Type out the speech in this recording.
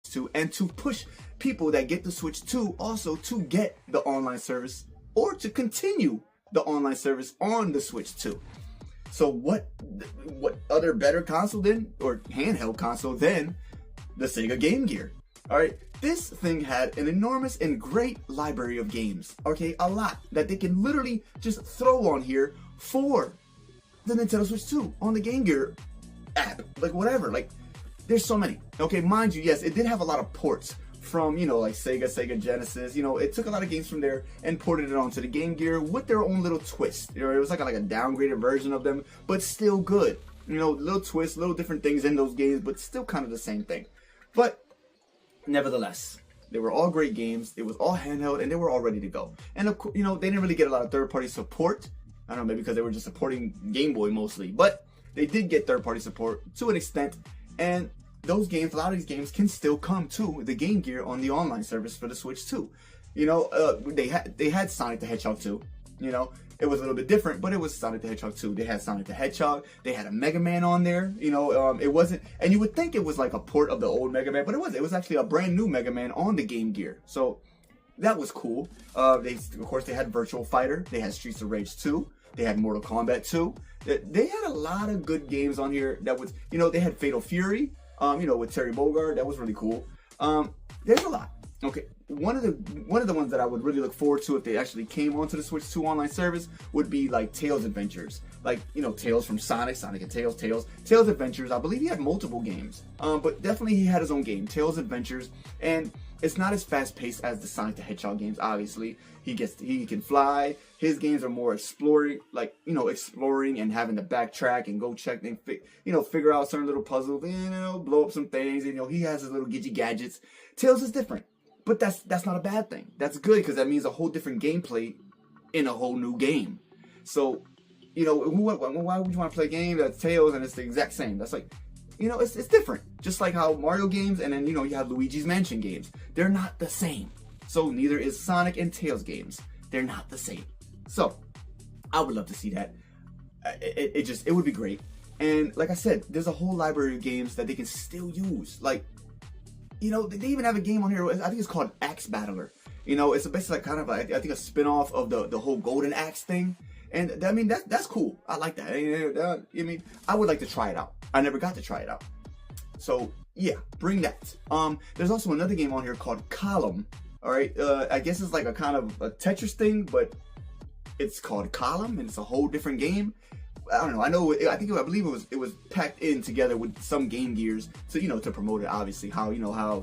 Switch 2 and to push people that get the Switch 2 also to get the online service or to continue the online service on the Switch 2. So what other better console than, or handheld console than, the Sega Game Gear? Alright, this thing had an enormous and great library of games. Okay, a lot that they can literally just throw on here for the Nintendo Switch 2 on the Game Gear app. Like whatever, like there's so many. Okay, mind you, yes, it did have a lot of ports from, you know, like Sega Genesis. You know, it took a lot of games from there and ported it onto the Game Gear with their own little twist. You know, it was like a downgraded version of them, but still good. You know, little twists, little different things in those games, but still kind of the same thing. But nevertheless, they were all great games. It was all handheld, and they were all ready to go. And of course, you know, they didn't really get a lot of third-party support. I don't know, maybe because they were just supporting Game Boy mostly, but they did get third-party support to an extent. And those games, a lot of these games can still come to the Game Gear on the online service for the Switch 2. You know, they had Sonic the Hedgehog 2. You know, it was a little bit different, but it was Sonic the Hedgehog 2. They had Sonic the Hedgehog. They had a Mega Man on there. You know, it wasn't, and you would think it was like a port of the old Mega Man, but it wasn't. It was actually a brand new Mega Man on the Game Gear. So that was cool. Of course, they had Virtual Fighter. They had Streets of Rage 2. They had Mortal Kombat 2. They had a lot of good games on here. That was, you know, they had Fatal Fury. You know, with Terry Bogard, that was really cool. There's a lot. Okay, one of the ones that I would really look forward to if they actually came onto the Switch 2 online service would be like Tails Adventures. Like, you know, Tails from Sonic and Tails Adventures. I believe he had multiple games, but definitely he had his own game, Tails Adventures, and it's not as fast paced as the Sonic the Hedgehog games. Obviously, he can fly. His games are more exploring, like, you know, exploring and having to backtrack and go check and figure out certain little puzzles, and, you know, blow up some things. You know, he has his little gidgy gadgets. Tails is different, but that's not a bad thing. That's good because that means a whole different gameplay in a whole new game. So, you know, why would you want to play a game that's Tails and it's the exact same? That's like, you know, it's different. Just like how Mario games and then, you know, you have Luigi's Mansion games. They're not the same. So neither is Sonic and Tails games. They're not the same. So I would love to see that. It would be great. And like I said, there's a whole library of games that they can still use. Like, you know, they even have a game on here. I think it's called Axe Battler. You know, it's basically like kind of like, I think, a spin-off of the whole Golden Axe thing. And I mean, that's cool. I like that. I mean, I would like to try it out. I never got to try it out. So yeah, bring that. There's also another game on here called Column. All right, I guess it's like a kind of a Tetris thing, but it's called Column, and it's a whole different game. I don't know. I believe it was packed in together with some Game Gears to, you know, to promote it. Obviously, how the